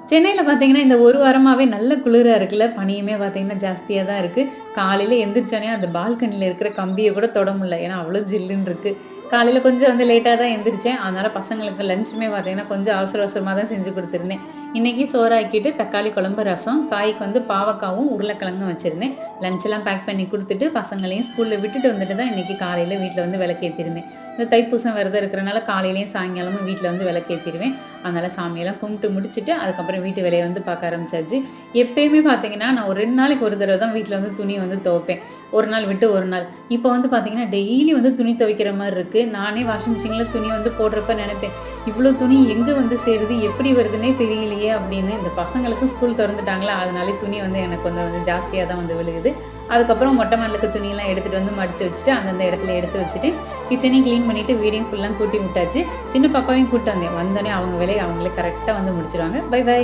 சென்னையில பார்த்தீங்கன்னா, இந்த ஒரு வாரமாவே நல்ல குளிரா இருக்குல்ல. பனியுமே பார்த்தீங்கன்னா ஜாஸ்தியா தான் இருக்கு. காலையில எந்திரிச்சோனே அந்த பால்கனில இருக்கிற கம்பிய கூட தொட முடியல. ஏன்னா, அவ்வளோ ஜில்லுன்னு இருக்கு. காலையில கொஞ்சம் வந்து லேட்டா தான் எந்திரிச்சேன். அதனால பசங்களுக்கு லஞ்சுமே பார்த்தீங்கன்னா, கொஞ்சம் அவசர அவசரமா தான் செஞ்சு குடுத்துருந்தேன். இன்னைக்கு சோறாக்கிட்டு தக்காளி குழம்பு, ரசம், காய்க்கு வந்து பாவக்காவும், உருளைக்கிழங்கும் வச்சிருந்தேன். லஞ்ச்லாம் பேக் பண்ணி குடுத்துட்டு, பசங்களையும் ஸ்கூல்ல விட்டுட்டு வந்துட்டு தான் இன்னைக்கு காலையில வீட்ல வந்து விளக்கேத்திருந்தேன். இந்த தைப்பூசம் விரதம் இருக்கிறனால காலையிலயும் சாயங்காலமும் வீட்ல வந்து விளக்கேத்திருவேன். அதனால சாமியெல்லாம் கும்பிட்டு முடிச்சுட்டு, அதுக்கப்புறம் வீட்டு வேலைய வந்து பார்க்க ஆரம்பிச்சாச்சு. எப்பயுமே பார்த்தீங்கன்னா, நான் ஒரு 2 நாளைக்கு ஒரு தடவ தான் வீட்ல வந்து துணி வந்து துவைப்பேன். ஒரு நாள் விட்டு ஒரு நாள். இப்போ வந்து பார்த்தீங்கன்னா, டெய்லி வந்து துணி துவைக்கிற மாரி இருக்கு. நானே வாஷிங் மிஷின்ல துணி வந்து போடுறப்ப நெனைப்பேன், "இவ்ளோ துணி எங்க வந்து சேருது? எப்படி வருதுன்னே தெரியலையே!" அப்படின்னு. இந்த பசங்களுக்கும் ஸ்கூல் தொறந்துட்டாங்களா, அதனாலே துணி வந்து எனக்கு கொஞ்சம் ஜாஸ்தியா தான் வந்து விழுகுது. அதுக்கப்புறம் மொட்டை மாடில இருக்க துணியெல்லாம் எடுத்துட்டு வந்து மடிச்சு வச்சுட்டு, அந்தந்த இடத்துல எடுத்து வச்சுட்டு, கிச்சனையும் கிளீன் பண்ணிட்டு, வீடையும் ஃபுல்லா கூட்டி விட்டாச்சு. சின்ன பாப்பாவையும் கூட்டு வந்தேன். வந்தோனே அவங்க வேலைய அவங்களே கரெக்ட்டா வந்து முடிச்சுருவாங்க. By by.